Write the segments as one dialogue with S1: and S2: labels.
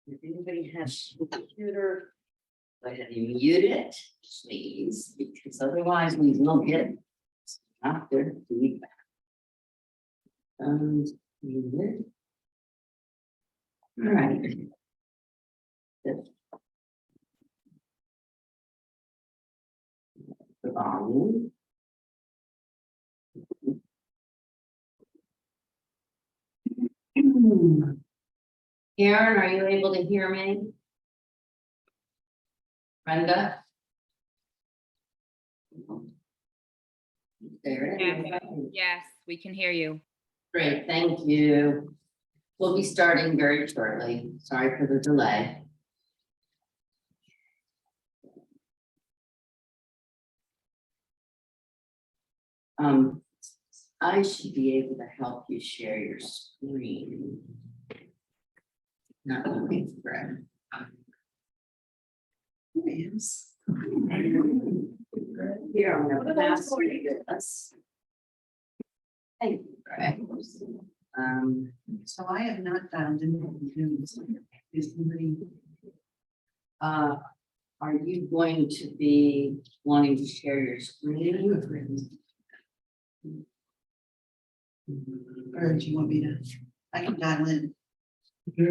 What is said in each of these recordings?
S1: If anybody has a computer, go ahead and mute it, please, because otherwise we will get not good feedback. Mute it. All right. Good. The volume. Karen, are you able to hear me? Brenda? There it is.
S2: Yes, we can hear you.
S1: Great, thank you. We'll be starting very shortly. Sorry for the delay. I should be able to help you share your screen. Not looking for it. Yes. Here, I'm gonna pass this. Thank you, Greg.
S3: So I have not found anything. Is anybody?
S1: Are you going to be wanting to share your screen?
S3: Or do you want me to? I can dial in. All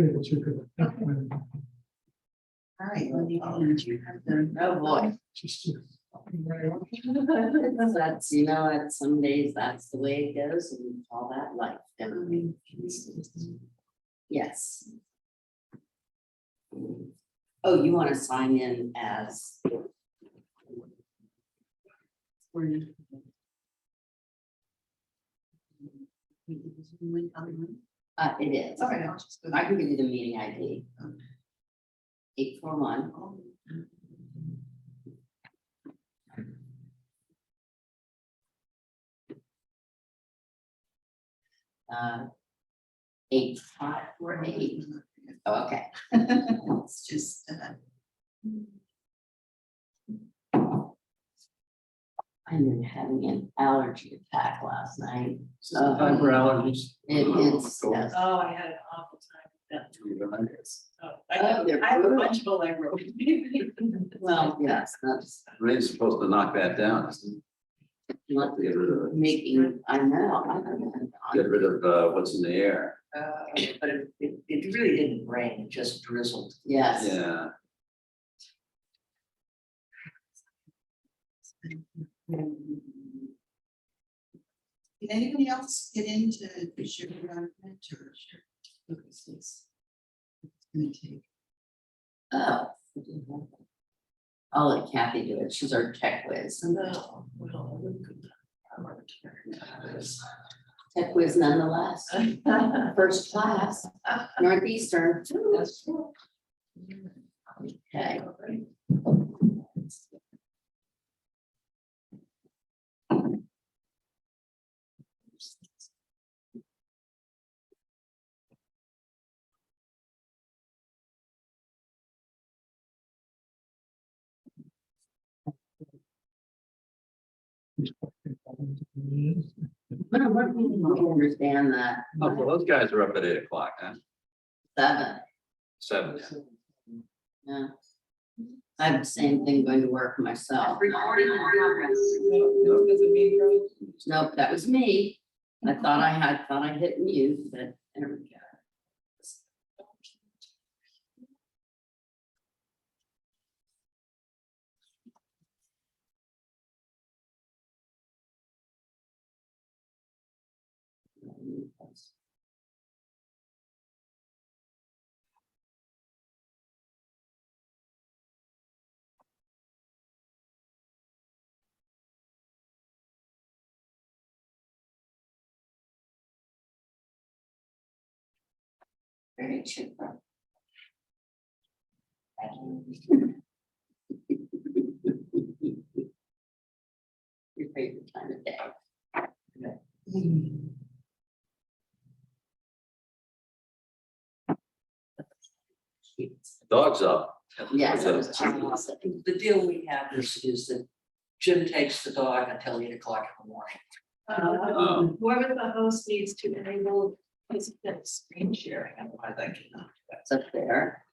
S3: right. Let me you have the.
S1: Oh, boy. That's, you know, at some days, that's the way it goes, and we call that life, don't we? Yes. Oh, you want to sign in as? It is.
S3: All right, I'll just go.
S1: I can give you the meeting ID. 841. 8548. Oh, okay.
S3: It's just,
S1: I've been having an allergy attack last night. So
S4: For allergies.
S1: it's. yes.
S5: Oh, I had an awful time with that. Oh,
S1: they're
S5: I have a
S1: brutal.
S5: bunch of Allegro.
S1: Well, yes, that's
S4: Ray's supposed to knock that down, isn't
S1: not
S4: Get rid of it.
S1: making, I know, I don't know.
S4: Get rid of what's in the air.
S5: But it really didn't rain, it just drizzled.
S1: Yes.
S4: Yeah.
S3: Did anybody else get into the sugar document or? It's gonna take.
S1: Oh. I'll let Kathy do it. She's our tech whiz.
S5: No, well, I wouldn't do that.
S1: Tech whiz nonetheless. First class, Northeastern.
S5: That's true.
S1: Okay. What do you understand that?
S4: Oh, well, those guys are up at 8 o'clock, huh?
S1: 7.
S4: 7.
S1: Yeah. I have the same thing going to work myself.
S5: Recording in progress. Does it mean you're-
S1: Nope, that was me. I thought I hit mute, but there we go. Very chipper. Your favorite time of day.
S4: Dog's up.
S1: Yes, it was
S5: The deal we have is that Jim takes the dog until 8 o'clock in the morning. Whoever the host needs to enable his screen sharing, otherwise I cannot.
S1: it's up there.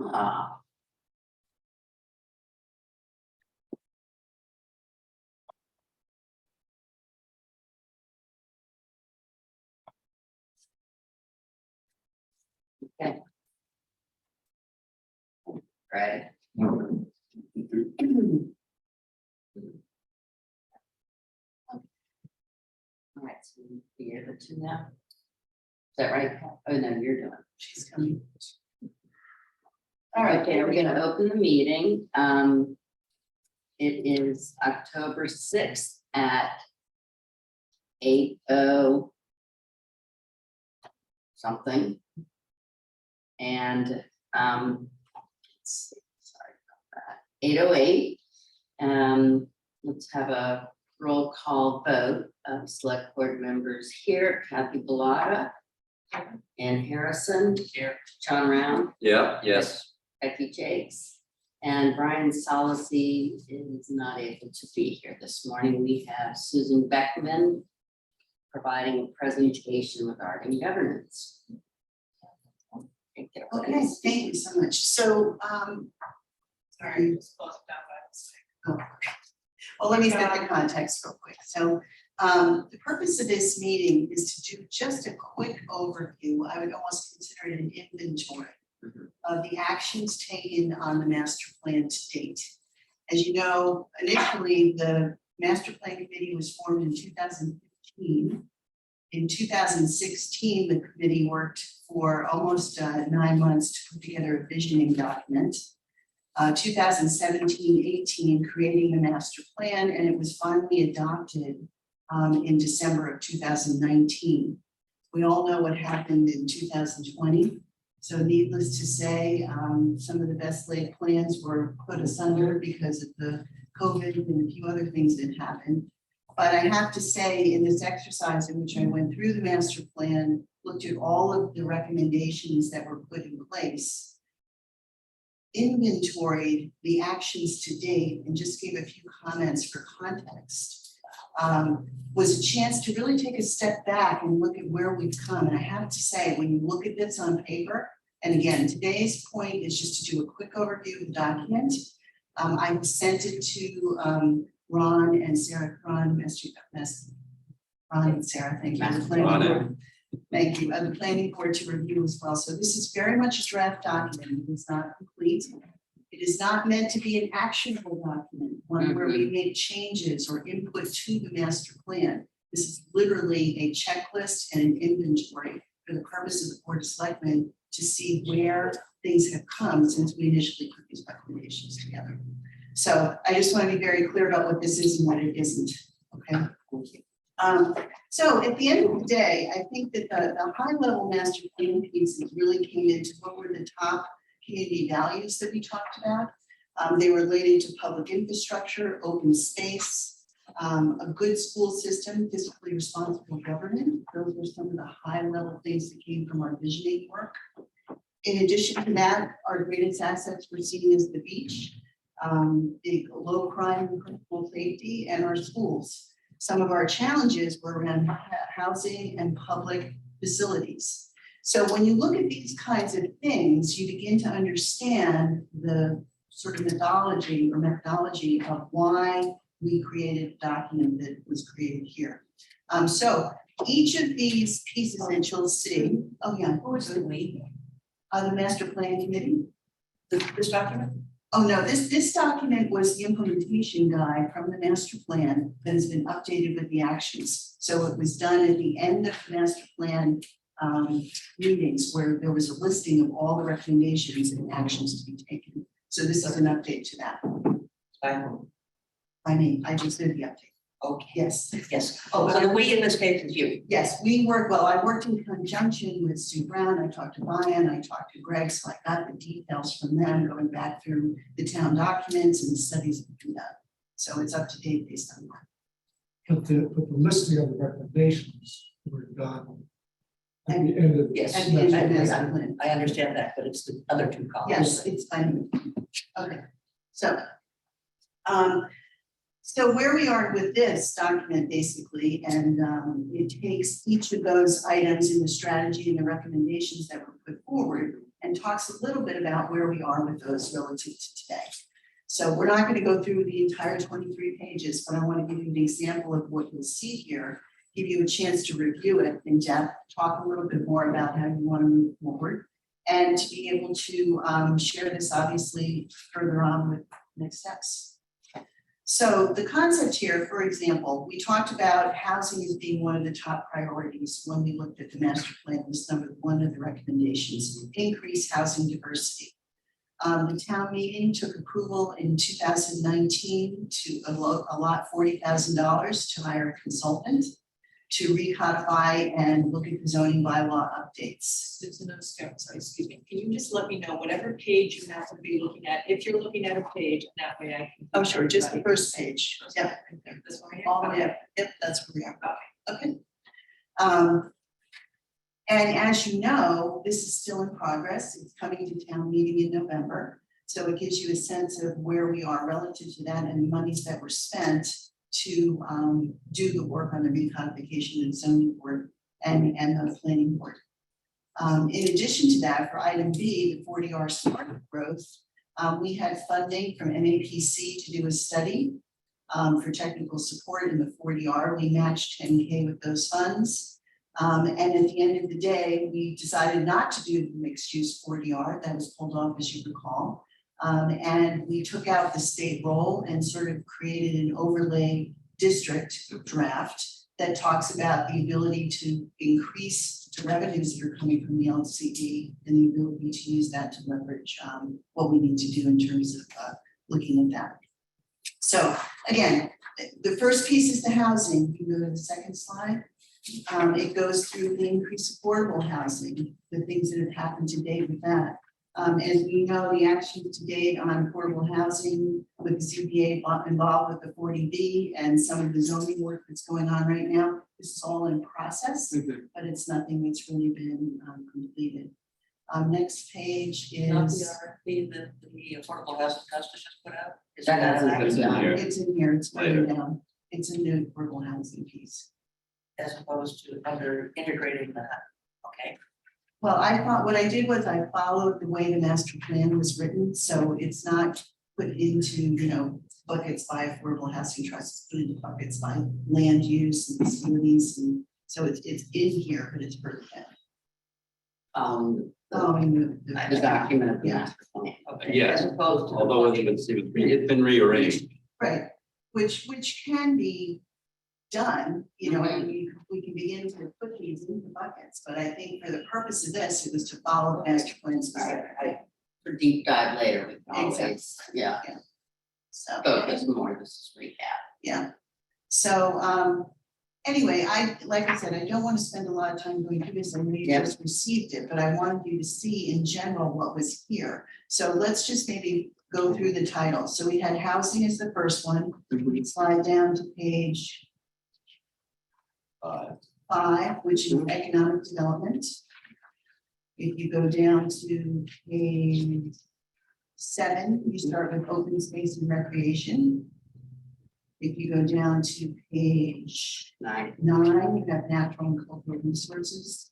S1: Ah. Okay. Right. All right, so we'll be able to now. Is that right? Oh, no, you're doing. She's coming. All right, okay, we're gonna open the meeting. It is October 6th at 8:00 something. And let's see, sorry about that. 8:08. Let's have a roll call vote of select board members here. Kathy Bellata, Ann Harrison, here, John Round,
S4: Yeah, yes.
S1: Becky Jakes, and Brian Solacey is not able to be here this morning. We have Susan Beckman providing a presentation regarding governance.
S3: Okay, thank you so much. So, sorry. Oh, well, let me set the context real quick. So, the purpose of this meeting is to do just a quick overview. I would almost consider it an inventory of the actions taken on the master plan to date. As you know, initially, the master plan committee was formed in 2015. In 2016, the committee worked for almost 9 months to put together a visioning document. 2017-18, creating the master plan, and it was finally adopted in December of 2019. We all know what happened in 2020. So needless to say, some of the best laid plans were put asunder because of the COVID and a few other things that happened. But I have to say, in this exercise in which I went through the master plan, looked at all of the recommendations that were put in place, inventoried the actions to date, and just gave a few comments for context, was a chance to really take a step back and look at where we've come. And I have to say, when you look at this on paper, and again, today's point is just to do a quick overview of the document. I sent it to Ron and Sarah, Ron and Sarah, thank you. The planning board. Thank you. The planning board to review as well. So this is very much a draft document. It is not complete. It is not meant to be an actionable document, one where we make changes or input to the master plan. This is literally a checklist and an inventory for the purpose of the Board of Selectmen to see where things have come since we initially put these recommendations together. So I just want to be very clear about what this is and what it isn't. Okay. Thank you. So at the end of the day, I think that the high level master plan pieces really came into what were the top community values that we talked about. They related to public infrastructure, open space, a good school system, fiscally responsible government. Those were some of the high level things that came from our visioning work. In addition to that, our greatest assets were seen as the beach, the low crime and critical safety, and our schools. Some of our challenges were around housing and public facilities. So when you look at these kinds of things, you begin to understand the sort of methodology of why we created a document that was created here. So each of these pieces that you'll see, oh yeah.
S5: Who was the we?
S3: The master plan committee.
S5: This document?
S3: Oh, no, this document was the implementation guide from the master plan that has been updated with the actions. So it was done at the end of the master plan meetings where there was a listing of all the recommendations and actions to be taken. So this is an update to that. By me, I just did the update.
S5: Okay.
S3: Yes.
S5: Yes. Oh, so the we in this case is you.
S3: Yes, we work, well, I worked in conjunction with Sue Brown. I talked to Brian, I talked to Greg, so I got the details from them going back through the town documents and the studies that we done. So it's up to date based on that.
S6: But the listing of the recommendations were done at the end of.
S5: Yes,
S3: At the end of the
S5: I
S3: master plan.
S5: I understand that, but it's the other two columns.
S3: Yes, it's fine. Okay, so. So where we are with this document basically, and it takes each of those items in the strategy and the recommendations that were put forward and talks a little bit about where we are with those relative to today. So we're not gonna go through the entire 23 pages, but I want to give you an example of what you'll see here, give you a chance to review it in depth, talk a little bit more about how you want to move forward, and to be able to share this obviously further on with next steps. So the concept here, for example, we talked about housing as being one of the top priorities when we looked at the master plan. Was number one of the recommendations, increase housing diversity. The town meeting took approval in 2019 to allot $40,000 to hire a consultant to recodify and look at the zoning bylaw updates.
S5: Sorry, excuse me, can you just let me know whatever page you happen to be looking at, if you're looking at a page, and that way I can.
S3: Oh, sure, just the first page. Yeah.
S5: This one here?
S3: All the way up. Yep, that's where we are. Okay. And as you know, this is still in progress. It's coming to town meeting in November. So it gives you a sense of where we are relative to that and the monies that were spent to do the work on the recodification and zoning board and the planning board. In addition to that, for item B, the 40R smart growth, we had funding from MAPC to do a study for technical support in the 40R. We matched 10K with those funds. And at the end of the day, we decided not to do the mixed use 40R. That was pulled off, as you recall. And we took out the state role and sort of created an overlay district draft that talks about the ability to increase the revenues that are coming from the LCD and the ability to use that to leverage what we need to do in terms of looking at that. So again, the first piece is the housing. You can go to the second slide. It goes through the increased affordable housing, the things that have happened to date with that. As we know, the action to date on affordable housing with the CPA involved with the 40B and some of the zoning work that's going on right now, this is all in process, but it's nothing that's really been completed. Next page
S5: Not
S3: is.
S5: the RFP that the Affordable Housing Trust has just put out? Is
S1: That
S5: that
S1: hasn't
S5: an
S4: It's
S1: been
S4: in
S1: done.
S4: here.
S3: It's in here, it's
S4: Later.
S3: further down. It's a new affordable housing piece.
S5: as opposed to under integrating that, okay?
S3: Well, I thought, what I did was I followed the way the master plan was written, so it's not put into, buckets by affordable housing trusts, put into buckets by land use and facilities, and so it's in here, but it's further down.
S1: The document of the
S3: Yeah.
S1: master plan.
S5: Okay.
S4: Yes,
S1: As opposed to.
S4: although it's been rearranged.
S3: Right, which can be done, and we can begin to put these into buckets, but I think for the purpose of this, it was to follow the master plan specifically.
S1: For deep dive later, we can always,
S3: Exactly.
S1: yeah,
S3: So.
S1: focus more, this is recap.
S3: Yeah, so, anyway, like I said, I don't want to spend a lot of time going through this, I know you
S1: Yep.
S3: just received it, but I wanted you to see in general what was here. So let's just maybe go through the title. So we had housing as the first one, slide down to page 5, which is economic development. If you go down to page 7, you start with open space and recreation. If you go down to page 9, you have natural and cultural resources.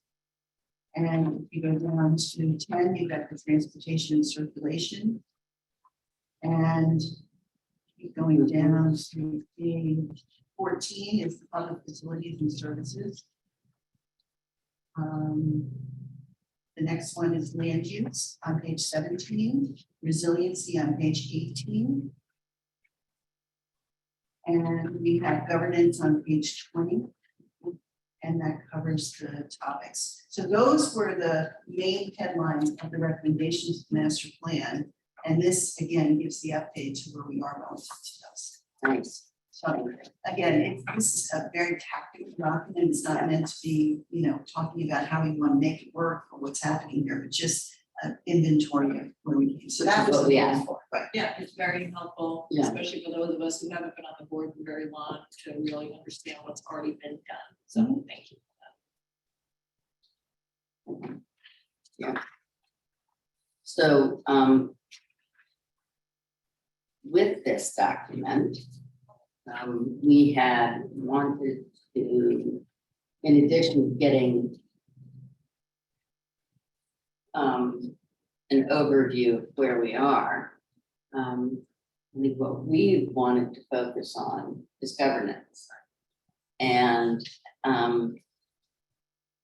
S3: And if you go down to 10, you've got the transportation and circulation. And keep going down to page 14 is the public facilities and services. The next one is land use on page 17, resiliency on page 18. And we have governance on page 20. And that covers the topics. So those were the main headlines of the recommendations of the master plan. And this again gives the update to where we are relative to those.
S1: Thanks.
S3: So again, this is a very tactical document. It's not meant to be, talking about how we want to make it work or what's happening here, but just an inventory of where we came. So that was
S1: What we asked for.
S3: Right.
S7: Yeah, it's very helpful,
S1: Yeah.
S7: especially for those of us who haven't been on the board for very long to really understand what's already been done. So thank you.
S1: So, with this document, we had wanted to, in addition to getting an overview of where we are. I think what we wanted to focus on is governance. And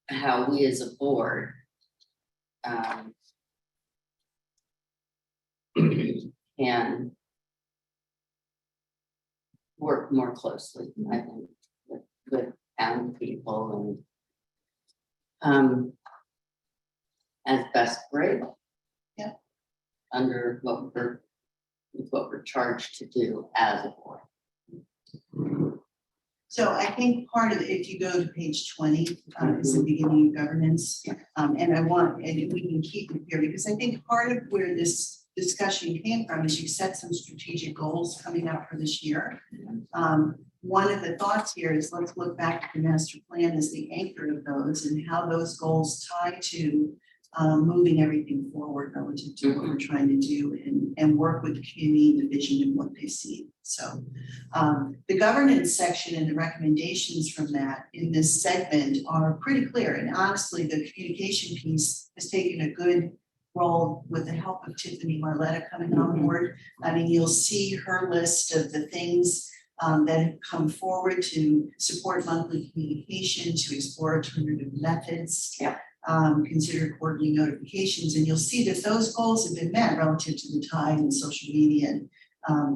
S1: how we as a board can work more closely, I think, with town people and as best we're able.
S3: Yeah.
S1: Under what we're charged to do as a board.
S3: So I think part of, if you go to page 20, is the beginning of governance. And I want, and we can keep it here, because I think part of where this discussion came from is you set some strategic goals coming up for this year. One of the thoughts here is let's look back at the master plan as the anchor of those and how those goals tie to moving everything forward relative to what we're trying to do and work with the community, the vision and what they see. So the governance section and the recommendations from that in this segment are pretty clear. And honestly, the communication piece has taken a good role with the help of Tiffany Marletta coming on board. I mean, you'll see her list of the things that have come forward to support monthly communication, to explore alternative methods.
S1: Yeah.
S3: Consider quarterly notifications, and you'll see that those goals have been met relative to the time and social media and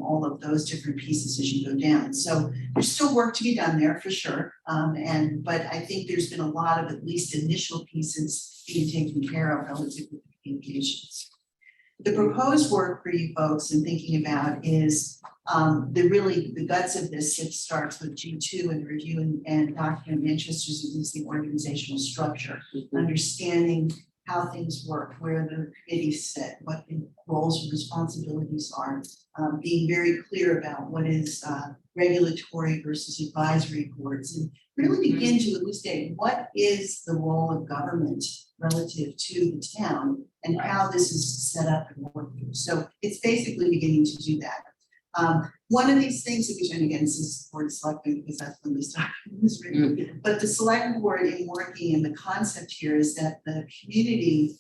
S3: all of those different pieces as you go down. So there's still work to be done there for sure. But I think there's been a lot of at least initial pieces being taken care of relative to the communications. The proposed work for you folks and thinking about is the guts of this. It starts with G2 and review and document Manchester's existing organizational structure, understanding how things work, where the committees sit, what the roles and responsibilities are, being very clear about what is regulatory versus advisory boards, and really begin to elucidate what is the role of government relative to the town and how this is set up and working. So it's basically beginning to do that. One of these things, and again, this is board selecting because that's when this document was written, but the select board in working and the concept here is that the community,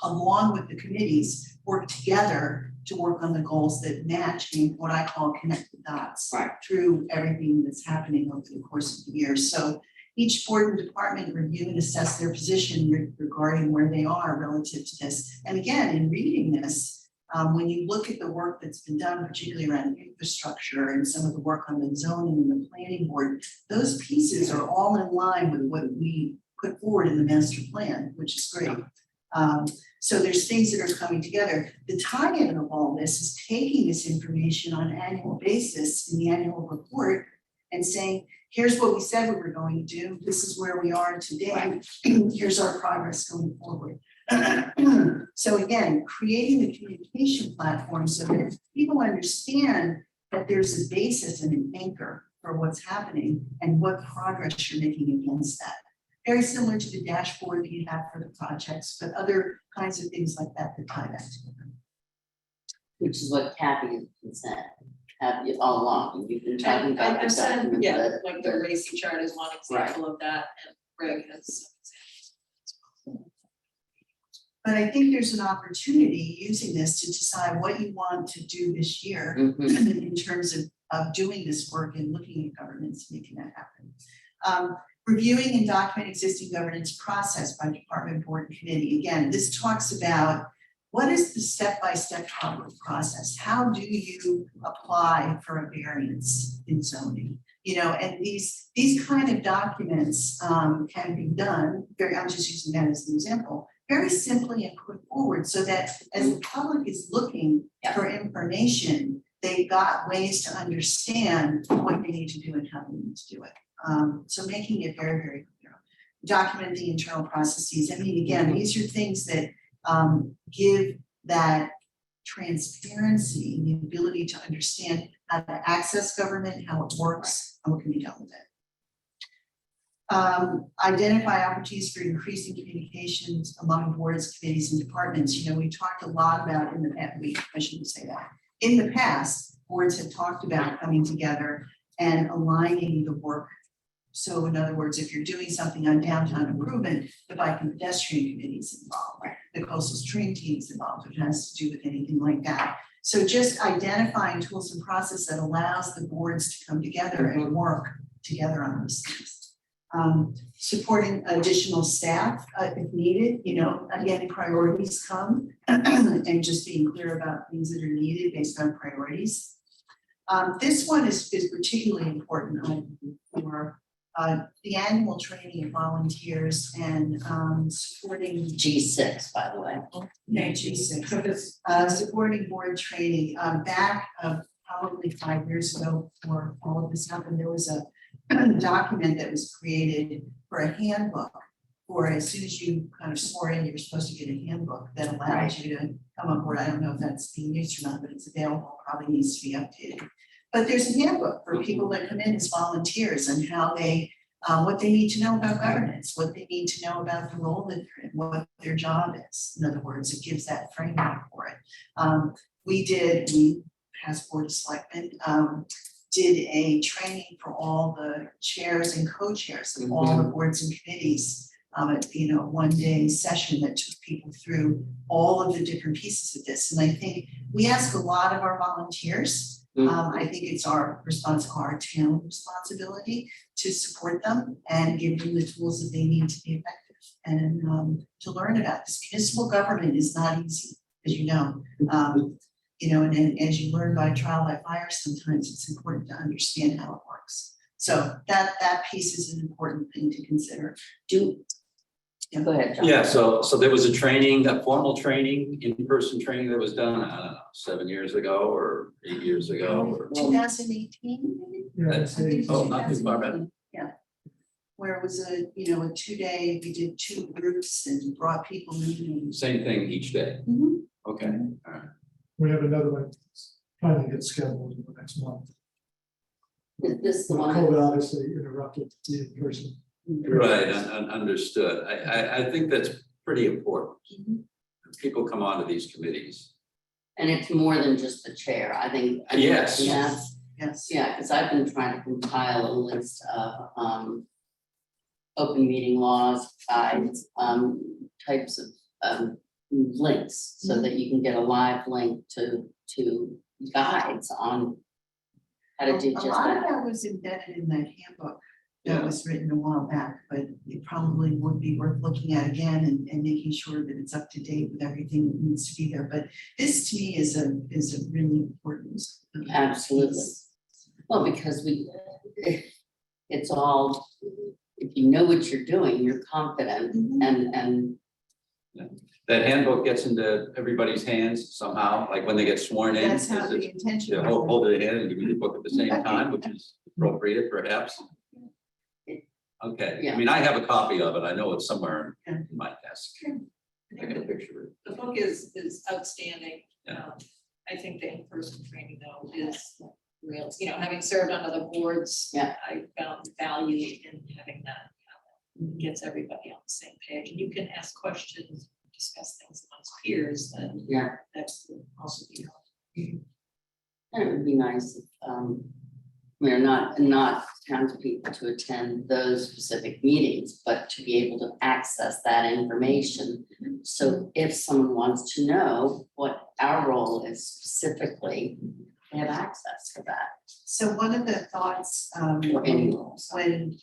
S3: along with the committees, work together to work on the goals that match and what I call connect the dots through everything that's happening over the course of the year. So each board and department review and assess their position regarding where they are relative to this. And again, in reading this, when you look at the work that's been done, particularly around infrastructure and some of the work on the zoning and the planning board, those pieces are all in line with what we put forward in the master plan, which is great. So there's things that are coming together. The tie-in of all this is taking this information on an annual basis in the annual report and saying, here's what we said we were going to do. This is where we are today. Here's our progress going forward. So again, creating the communication platform so that people understand that there's a basis and an anchor for what's happening and what progress you're making against that. Very similar to the dashboard that you have for the projects, but other kinds of things like that that tie that together.
S1: Which is what Kathy has been saying, Kathy all along, you've been talking about
S7: I've
S1: this
S7: said,
S1: document.
S7: yeah,
S1: that-
S7: like the Racy chart is one example of that, and Greg has.
S3: But I think there's an opportunity using this to decide what you want to do this year in terms of doing this work and looking at governance, making that happen. Reviewing and document existing governance process by department, board, and committee. Again, this talks about what is the step-by-step process? How do you apply for a variance in zoning? You know, and these kind of documents can be done, I'm just using that as an example, very simply and put forward so that as the public is looking for information, they've got ways to understand what they need to do and how they need to do it. So making it very, very clear. Document the internal processes. I mean, again, these are things that give that transparency, the ability to understand how to access government, how it works, and what can be done with it. Identify opportunities for increasing communications among boards, committees, and departments. You know, we talked a lot about in the past, I shouldn't say that. In the past, boards have talked about coming together and aligning the work So in other words, if you're doing something on downtown improvement, the bike and pedestrian committee is involved, the coastal stream team is involved, if it has to do with anything like that. So just identifying tools and process that allows the boards to come together and work together on those things. Supporting additional staff if needed, you know, again, priorities come and just being clear about things that are needed based on priorities. This one is particularly important for the annual training of volunteers and supporting
S1: G6, by the way.
S3: G6. Supporting board training. Back probably 5 years ago, before all of this happened, there was a document that was created for a handbook. Or as soon as you kind of swore in, you were supposed to get a handbook that allowed you to come on board. I don't know if that's being used or not, but it's available, probably needs to be updated. But there's a handbook for people that come in as volunteers and how they, what they need to know about governance, what they need to know about the role that they're in, what their job is. In other words, it gives that framework for it. We, past board of selectmen, did a training for all the chairs and co-chairs of all the boards and committees. You know, 1-day session that took people through all of the different pieces of this. And I think we ask a lot of our volunteers. I think it's our town responsibility to support them and give them the tools that they need to be effective and to learn about this. Municipal government is not easy, as you know. You know, and as you learn by trial by fire, sometimes it's important to understand how it works. So that piece is an important thing to consider.
S1: Go ahead, John.
S4: Yeah, so there was a training, a formal training, in-person training that was done, I don't know, 7 years ago or 8 years ago or.
S3: 2018, maybe?
S6: Yeah, I'd say,
S4: Oh, not too far back.
S3: Where it was a 2-day, we did 2 groups and brought people in.
S4: Same thing each day.
S3: Mhm.
S4: Okay, all right.
S6: we have another one trying to get scheduled in the next month.
S1: Is this the one?
S6: COVID obviously interrupted the in-person.
S4: Right, understood. I think that's pretty important. People come onto these committees.
S1: And it's more than just the chair, I think.
S4: Yes.
S1: Yes,
S3: Yes.
S1: yeah, because I've been trying to compile a list of open meeting laws, guides, types of links, so that you can get a live link to guides on how to do
S3: A
S1: just
S3: lot of
S1: that.
S3: that was embedded in that handbook that
S4: Yeah.
S3: was written a while back, but it probably would be worth looking at again and making sure that it's up to date with everything that needs to be there. But this to me is a really important.
S1: Absolutely.
S3: piece.
S1: Well, because it's all, if you know what you're doing, you're confident
S3: Mhm.
S1: and
S4: That handbook gets into everybody's hands somehow, like when they get sworn in.
S3: That's how
S4: is
S3: the
S4: it-
S3: intention.
S4: Yeah,
S3: was.
S4: hold it in and give me the book at the same time, which is appropriate perhaps. Okay,
S1: Yeah.
S4: I mean, I have a copy of it. I know it's somewhere
S3: Yeah.
S4: in my desk. I got a picture of it.
S7: The book is outstanding.
S4: Yeah.
S7: I think the in-person training though is real, you know, having served on other boards.
S1: Yeah.
S7: I found value in having that. Gets everybody on the same page, and you can ask questions, discuss things amongst peers, and
S1: yeah,
S7: that's also be helpful.
S1: and it would be nice if we're not townspeople to attend those specific meetings, but to be able to access that information. So if someone wants to know what our role is specifically, they have access to that.
S3: So one of the thoughts
S1: Or any roles.
S3: when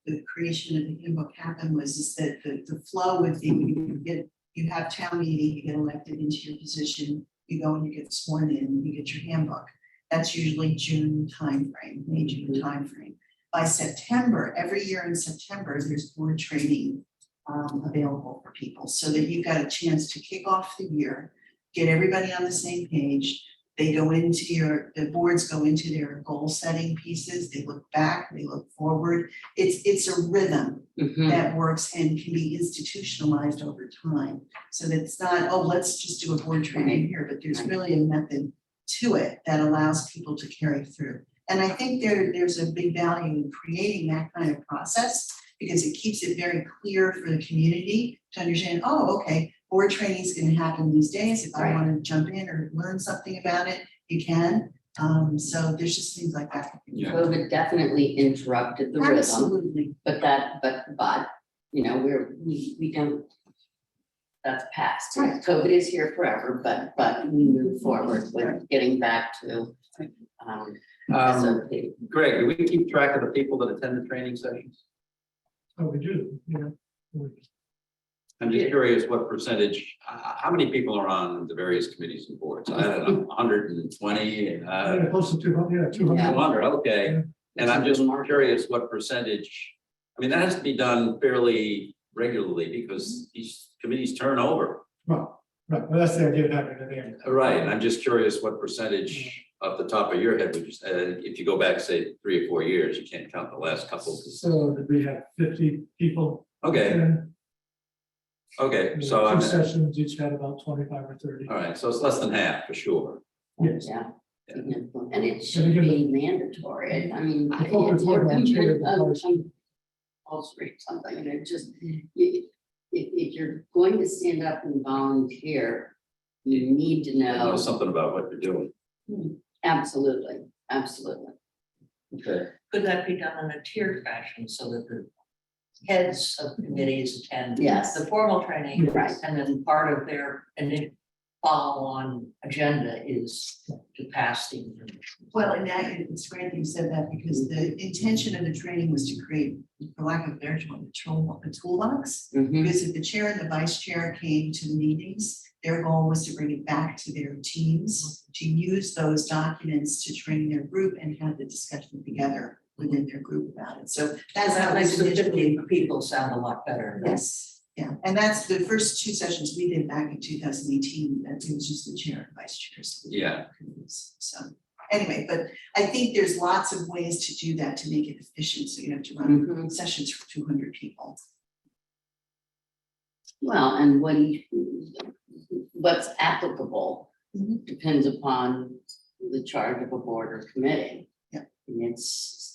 S3: the creation of the handbook happened was that the flow would be, you have town meeting, you get elected into your position, you go and you get sworn in, you get your handbook. That's usually June timeframe, May, June timeframe. By September, every year in September, there's board training available for people so that you've got a chance to kick off the year, get everybody on the same page. They go into the boards go into their goal setting pieces, they look back, they look forward. It's a rhythm that works and can be institutionalized over time. So that it's not, oh, let's just do a board training here, but there's really a method to it that allows people to carry through. And I think there's a big value in creating that kind of process because it keeps it very clear for the community to understand, oh, okay, board training is going to happen these days. If I
S1: Right.
S3: want to jump in or learn something about it, you can. So there's just things like that.
S4: Yeah.
S1: COVID definitely interrupted the rhythm,
S3: Absolutely.
S1: but you know, we don't. That's past.
S3: Right.
S1: COVID is here forever, but we move forward with getting back to. SOP.
S4: Greg, do we keep track of the people that attend the training sessions?
S6: Oh, we do, yeah.
S4: I'm just curious what percentage, how many people are on the various committees and boards? I don't know, 120,
S6: Close to 200, yeah, 200.
S4: 200, okay.
S6: Yeah.
S4: And I'm just curious what percentage, I mean, that has to be done fairly regularly because these committees turn over.
S6: Well, right, well, that's the idea of having it in.
S4: Right, and I'm just curious what percentage off the top of your head, would you, if you go back, say, 3 or 4 years, you can't count the last couple.
S6: So did we have 50 people?
S4: Okay,
S6: And
S4: okay, so I'm,
S6: two sessions, each had about 25 or 30.
S4: all right, so it's less than half for sure.
S6: Yes.
S1: Yeah.
S4: Yeah.
S1: And it should be mandatory. I mean.
S6: The focus was on chair,
S1: I'll read something and it just, if you're going to stand up and volunteer, you need to
S4: Know
S1: know.
S4: something about what you're doing.
S1: Absolutely, absolutely.
S4: Okay.
S5: Could that be done in a tiered fashion so that the heads of committees attend?
S1: Yes.
S5: The formal training.
S1: Right.
S5: And then part of their follow-on agenda is to pass the information.
S3: Well, and that, it's great that you said that because the intention of the training was to create, for lack of a better term, a toolbox.
S1: Mhm.
S3: Because if the chair and the vice chair came to the meetings, their goal was to bring it back to their teams, to use those documents to train their group and have the discussion together within their group about it. So that's how
S5: That
S3: it
S5: makes
S3: was
S5: the
S3: initially.
S5: 50 people sound a lot better.
S3: Yes, yeah, and that's the first 2 sessions we did back in 2018, that it was just the chair and vice chairs.
S4: Yeah.
S3: So, anyway, but I think there's lots of ways to do that to make it efficient, so you have to run
S1: Mhm.
S3: sessions for 200 people.
S1: Well, and what's applicable
S3: Mhm.
S1: depends upon the charge of a board or committee.
S3: Yeah.
S1: And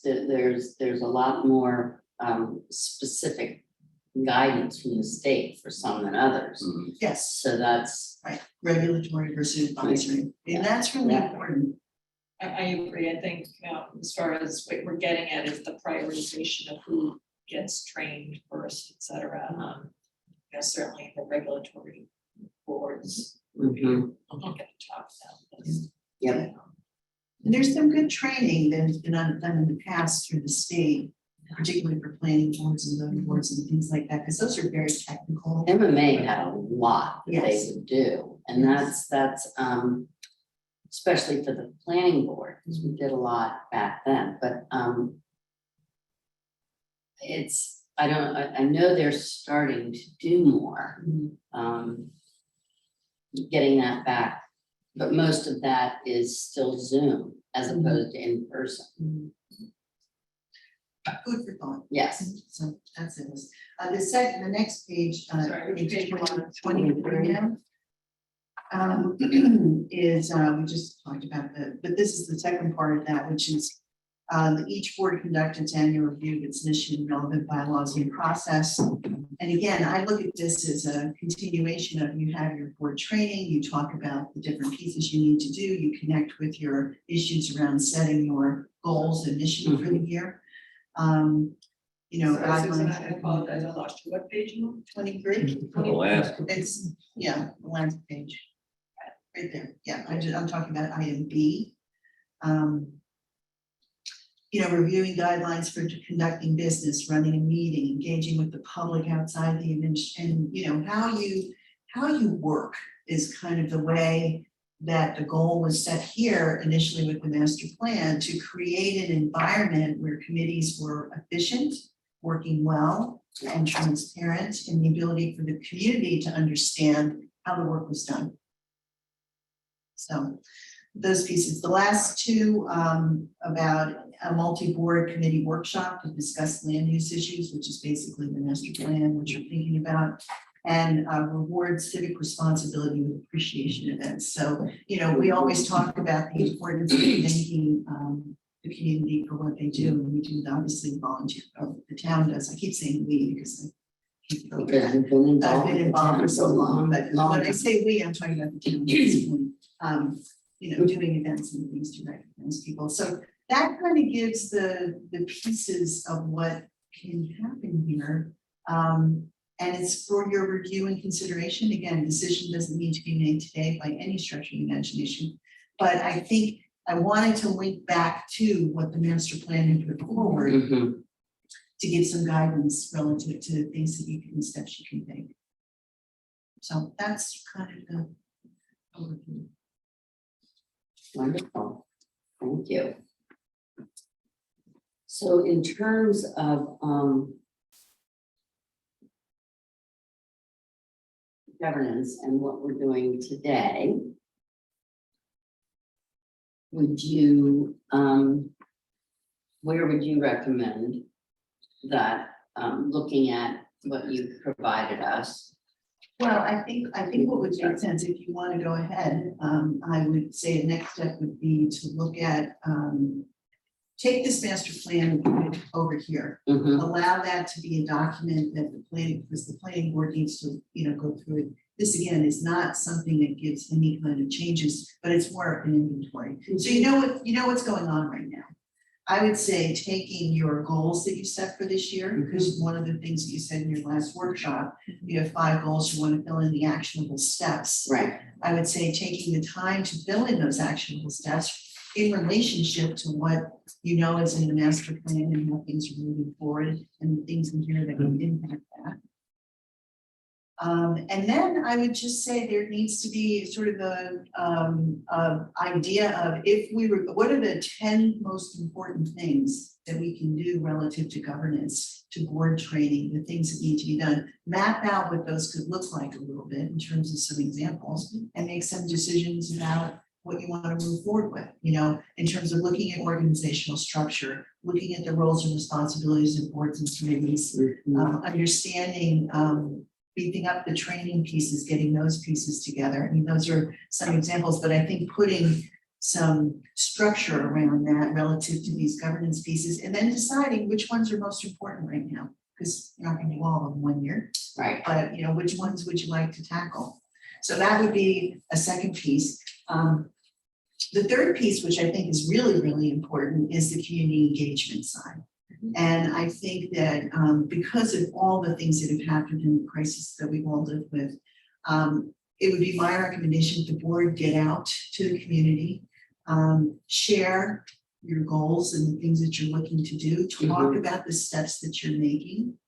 S1: there's a lot more specific guidance from the state for some than others.
S4: Mhm.
S3: Yes,
S1: So that's,
S3: right, regulatory versus advisory,
S1: Yeah.
S3: and that's really
S1: Yeah.
S3: important.
S7: I agree. I think, as far as what we're getting at is the prioritization of who gets trained first, et cetera. Certainly the regulatory boards.
S1: mhm,
S7: I'm not gonna talk about this.
S1: Yep.
S3: And there's some good training that's been done in the past through the state, particularly for planning boards and zoning boards and things like that, because those are very technical.
S1: MMA had a lot that they
S3: Yes.
S1: would do, and that's especially for the planning board, because we did a lot back then, but I know they're starting to do more, getting that back, but most of that is still Zoom as opposed to in person.
S3: Food for thought.
S1: Yes.
S3: So that's it. The next page,
S7: Sorry, which page you on?
S3: 23 now. Is, we just talked about but this is the second part of that, which is each board conduct its annual review of its mission, relevant bylaws and process. And again, I look at this as a continuation of you have your board training, you talk about the different pieces you need to do, you connect with your issues around setting your goals and mission for the year. You know,
S7: Sorry, Susan, I
S3: guidelines.
S7: apologize, I lost you. What page you on?
S3: 23.
S4: The last,
S3: It's, yeah, the last page. Right there, yeah, I'm talking about item B. You know, reviewing guidelines for conducting business, running a meeting, engaging with the public outside the and you know, how you work is kind of the way that the goal was set here initially with the master plan to create an environment where committees were efficient, working well and transparent, and the ability for the community to understand how the work was done. So those pieces, the last two about a multi-board committee workshop to discuss land use issues, which is basically the master plan, which you're thinking about, and reward civic responsibility with appreciation events. So, you know, we always talk about the importance of thanking the community for what they do, and we do obviously volunteer, the town does. I keep saying we because I keep going
S1: Because
S3: back.
S1: you've been
S3: I've
S1: involved.
S3: been involved for so long, but when I
S1: Longer.
S3: say we, I'm talking about the town at this point. doing events and things to recognize people. So that kind of gives the pieces of what can happen here. And it's for your review and consideration. Again, decision doesn't need to be made today by any stretch of the imagination. But I think I wanted to link back to what the master plan had put forward
S1: Mhm.
S3: to give some guidance relative to things that you can, steps you can take. So that's kind of the overview.
S1: Wonderful, thank you. So in terms of governance and what we're doing today, would you, where would you recommend that, looking at what you've provided us?
S3: Well, I think what would make sense, if you want to go ahead, I would say the next step would be to look at, take this master plan and put it over here.
S1: Mhm.
S3: Allow that to be a document that the planning, because the planning board needs to, go through it. This again is not something that gives any kind of changes, but it's more of an inventory. So you know what's going on right now. I would say taking your goals that you set for this year, because one of the things that you said in your last workshop, you have 5 goals, you want to fill in the actionable steps.
S1: Right,
S3: I would say taking the time to fill in those actionable steps in relationship to what you know is in the master plan and how things are moving forward and the things in here that would impact that. And then I would just say there needs to be sort of a idea of what are the 10 most important things that we can do relative to governance, to board training, the things that need to be done. Map out what those could look like a little bit in terms of some examples and make some decisions about what you want to move forward with, in terms of looking at organizational structure, looking at the roles and responsibilities of boards and committees, understanding, beefing up the training pieces, getting those pieces together. I mean, those are some examples, but I think putting some structure around that relative to these governance pieces and then deciding which ones are most important right now, because you're not going to do all of them 1 year,
S1: right.
S3: but which ones would you like to tackle? So that would be a second piece. The third piece, which I think is really, really important, is the community engagement side. And I think that because of all the things that have happened in the crisis that we've all lived with, it would be my recommendation the board get out to the community, share your goals and the things that you're looking to do, talk about the steps that you're making,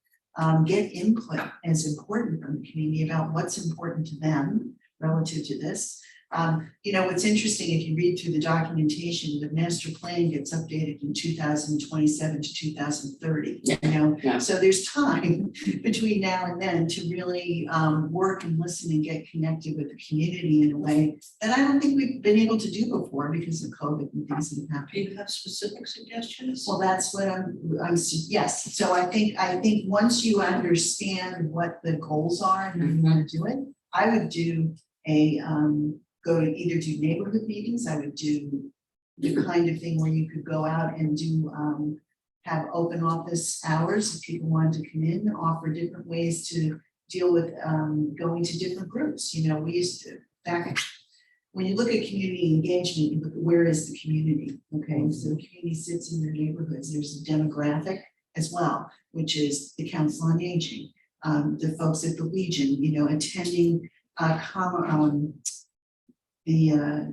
S3: get input as important from the community about what's important to them relative to this. What's interesting, if you read through the documentation, the master plan gets updated in 2027 to 2030.
S1: Yeah.
S3: So there's time between now and then to really work and listen and get connected with the community in a way that I don't think we've been able to do before because of COVID and things that have happened.
S5: Do you have specific suggestions?
S3: Well, that's what yes. So I think once you understand what the goals are and how you want to do it, I would do go to either do neighborhood meetings. I would do the kind of thing where you could go out and do have open office hours if people wanted to come in, offer different ways to deal with going to different groups. We used to when you look at community engagement, you look at where is the community. Okay, so the community sits in their neighborhoods. There's a demographic as well, which is the Council on Aging, the folks at the Legion, attending the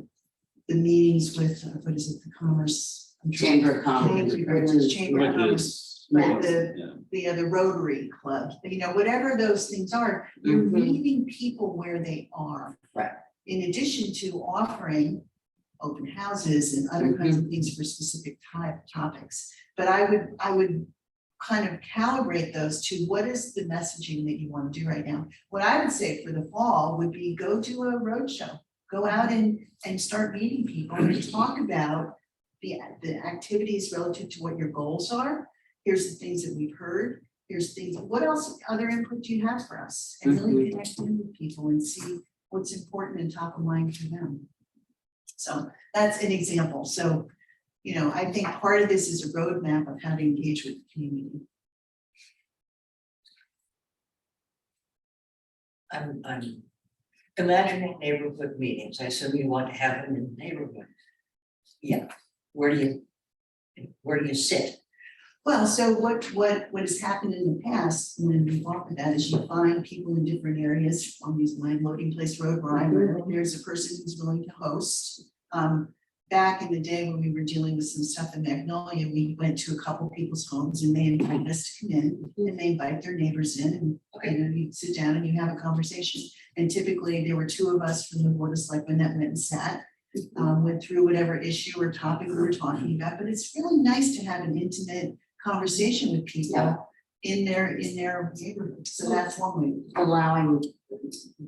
S3: meetings with what is it, the Commerce
S1: Chamber of Commerce.
S3: Thank you very much. Chamber of Commerce,
S1: Right.
S3: the Rotary Club, whatever those things are, you're meeting people where they are.
S1: Right.
S3: In addition to offering open houses and other kinds of things for specific topics. But I would kind of calibrate those to what is the messaging that you want to do right now. What I would say for the fall would be go do a roadshow. Go out and start meeting people and talk about the activities relative to what your goals are. Here's the things that we've heard. Here's things, what else, other input do you have for us? And really connect in with people and see what's important and top of mind for them. So that's an example. So, I think part of this is a roadmap of how to engage with the community.
S5: I'm imagining neighborhood meetings, I assume you want to have them in the neighborhood. Yeah, where do you sit?
S3: Well, so what has happened in the past, and then we offer that, is you find people in different areas. I'll use my Loading Place Road where I live, there's a person who's willing to host. Back in the day when we were dealing with some stuff in Magnolia, we went to a couple people's homes and they invited us to come in and they invite their neighbors in and, you know, you sit down and you have a conversation. And typically there were two of us from the Board of Selectmen that went and sat, went through whatever issue or topic we were talking about, but it's really nice to have an intimate conversation with people in their neighborhood. So that's one way.
S1: Allowing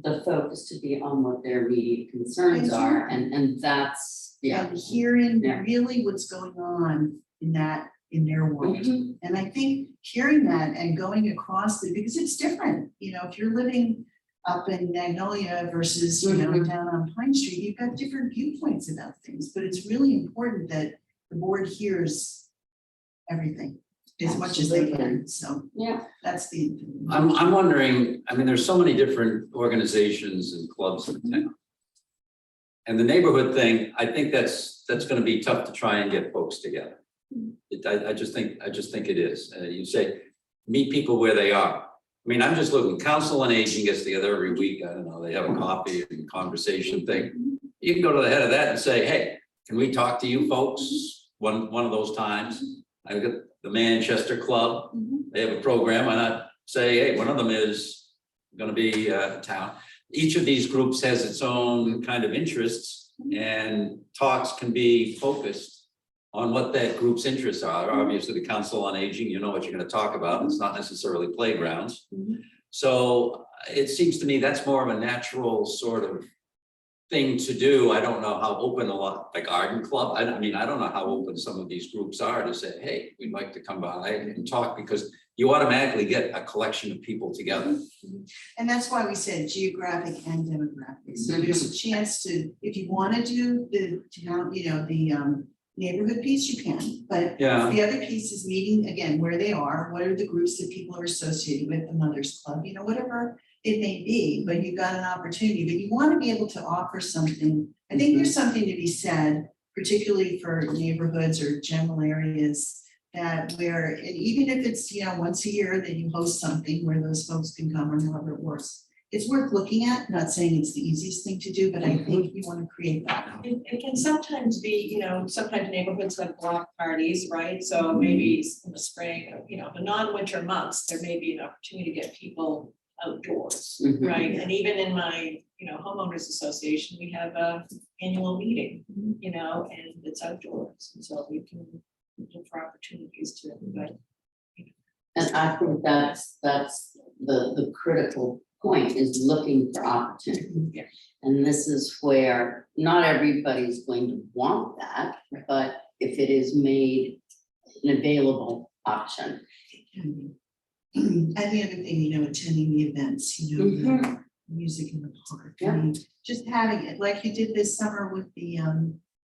S1: the focus to be on what their immediate concerns are, and that's,
S3: And hearing
S1: Yeah.
S3: really what's going on in their world.
S1: Mhm.
S3: And I think hearing that and going across it, because it's different, you know, if you're living up in Magnolia versus, you know, down on Pine Street, you've got different viewpoints about things, but it's really important that the board hears everything as much as they can, so
S1: Yeah.
S3: that's the.
S4: I'm wondering, I mean, there's so many different organizations and clubs in town. And the neighborhood thing, I think that's gonna be tough to try and get folks together. I just think it is. You say, meet people where they are. I mean, I'm just looking, Council on Aging gets together every week, I don't know, they have a coffee and conversation thing. You can go to the head of that and say, hey, can we talk to you folks one of those times? I've got the Manchester Club, they have a program, why not say, hey, one of them is gonna be town. Each of these groups has its own kind of interests, and talks can be focused on what that group's interests are. Obviously, the Council on Aging, you know what you're gonna talk about, it's not necessarily playgrounds. So it seems to me that's more of a natural sort of thing to do. I don't know how open a lot, like Garden Club, I mean, I don't know how open some of these groups are to say, hey, we'd like to come by and talk, because you automatically get a collection of people together.
S3: And that's why we said geographic and demographic. So there's a chance to, if you want to do the town, you know, the neighborhood piece, you can. But
S4: Yeah,
S3: the other piece is meeting, again, where they are, what are the groups that people are associated with, the Mothers Club, you know, whatever it may be, but you've got an opportunity, but you want to be able to offer something. I think there's something to be said, particularly for neighborhoods or general areas, that where, and even if it's, you know, once a year that you host something where those folks can come or however it works. It's worth looking at, not saying it's the easiest thing to do, but I think you want to create that.
S7: It can sometimes be, you know, sometimes neighborhoods have block parties, right? So maybe in the spring, you know, the non-winter months, there may be an opportunity to get people outdoors,
S1: Mhm.
S7: right? And even in my, you know, homeowners association, we have a annual meeting, you know, and it's outdoors. And so we can look for opportunities to invite.
S1: And I think that's the critical point, is looking for opportunity.
S7: Yeah.
S1: And this is where not everybody's going to want that, but if it is made an available option.
S3: And the other thing, you know, attending the events, you know, the music in the park. I
S1: Yeah.
S3: mean, just having it, like you did this summer with the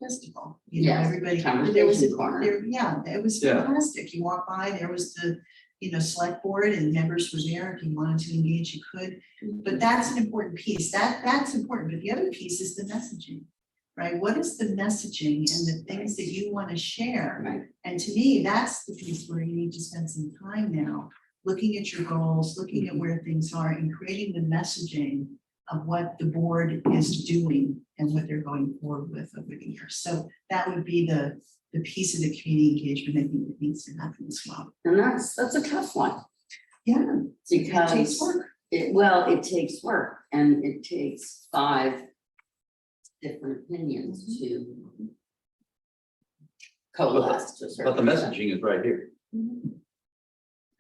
S3: festival, you know,
S1: Yes,
S3: everybody.
S1: conversation
S3: There was
S1: corner.
S3: yeah, it was
S4: Yeah.
S3: fantastic. You walk by, there was the, you know, select board and members were there. If you wanted to engage, you could. But that's an important piece. That's important. But the other piece is the messaging, right? What is the messaging and the things that you want to share?
S1: Right.
S3: And to me, that's the piece where you need to spend some time now, looking at your goals, looking at where things are, and creating the messaging of what the board is doing and what they're going forward with over the years. So that would be the piece of the community engagement I think that needs to happen as well.
S1: And that's a tough one,
S3: Yeah,
S1: because
S3: it takes work.
S1: it takes work, and it takes 5 different opinions to coalesce to a certain
S4: but the
S1: extent.
S4: messaging is right here.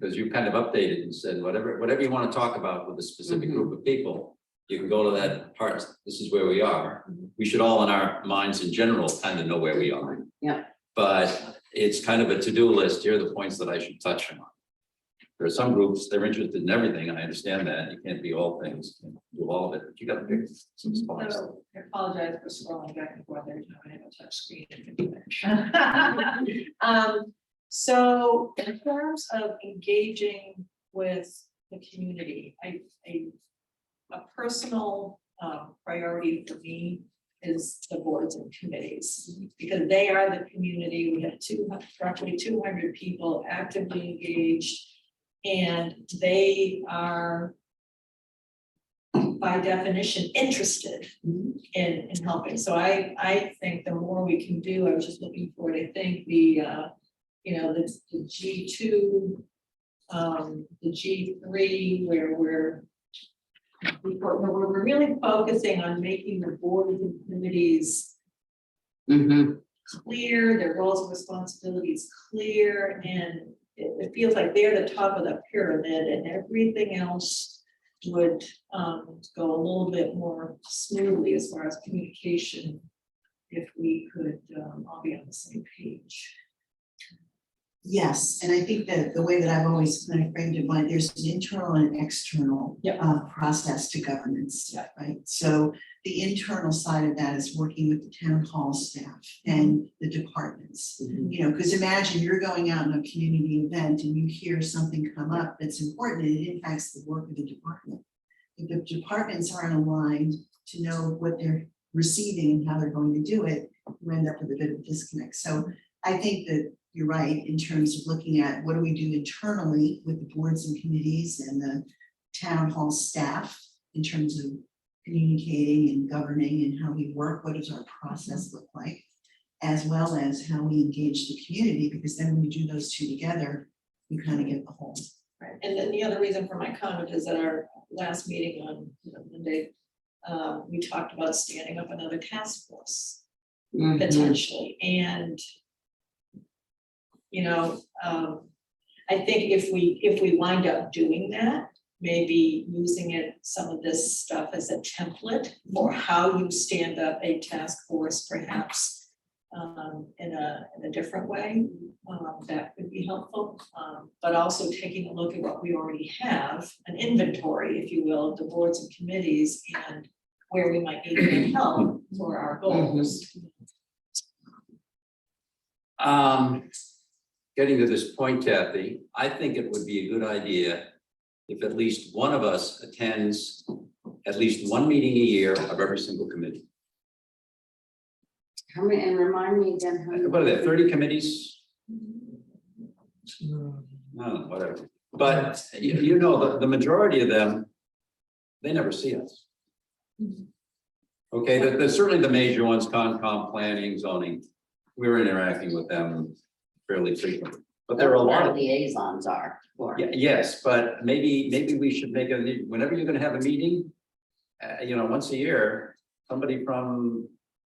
S4: Because you kind of updated and said, whatever you want to talk about with a specific group of people, you can go to that part, this is where we are. We should all in our minds in general kind of know where we are.
S1: Yeah.
S4: But it's kind of a to-do list, here are the points that I should touch on. There are some groups, they're interested in everything, I understand that, you can't be all things, you can't do all of it, but you gotta pick some spots.
S7: So I apologize for scrolling back and forth every time I have a touch screen. It can be there. So in terms of engaging with the community, a personal priority for me is the boards and committees. Because they are the community, we have roughly 200 people actively engaged. And they are by definition interested in helping. So I think the more we can do, I was just looking for it, I think the G2, the G3, where we're really focusing on making the boards and committees clear, their roles and responsibilities clear, and it feels like they're the top of the pyramid, and everything else would go a little bit more smoothly as far as communication if we could all be on the same page.
S3: Yes, and I think that the way that I've always kind of framed it, like there's an internal and external
S7: Yep.
S3: Process to governance,
S7: Yep.
S3: right? So the internal side of that is working with the town hall staff and the departments. You know, because imagine you're going out in a community event and you hear something come up that's important and it impacts the work of the department. If the departments aren't aligned to know what they're receiving and how they're going to do it, you end up with a bit of a disconnect. So I think that you're right in terms of looking at what do we do internally with the boards and committees and the town hall staff in terms of communicating and governing and how we work, what does our process look like, as well as how we engage the community, because then when you do those two together, you kind of get the whole.
S7: Right, and then the other reason for my comment is at our last meeting on Monday, we talked about standing up another task force potentially, and I think if we wind up doing that, maybe using some of this stuff as a template for how you stand up a task force, perhaps in a different way, that could be helpful. But also taking a look at what we already have, an inventory, if you will, of the boards and committees and where we might need their help for our goals.
S4: Getting to this point, Kathy, I think it would be a good idea if at least one of us attends at least one meeting a year of every single committee.
S1: How many, and remind me again, how many?
S4: What are there, 30 committees?
S6: Uh,
S4: No, whatever. But you know, the majority of them, they never see us. Okay, there's certainly the major ones, Concom, planning, zoning. We're interacting with them fairly frequently, but there are a lot
S1: Our
S4: of.
S1: liaisons are for.
S4: Yeah, yes, but maybe we should make whenever you're gonna have a meeting, once a year, somebody from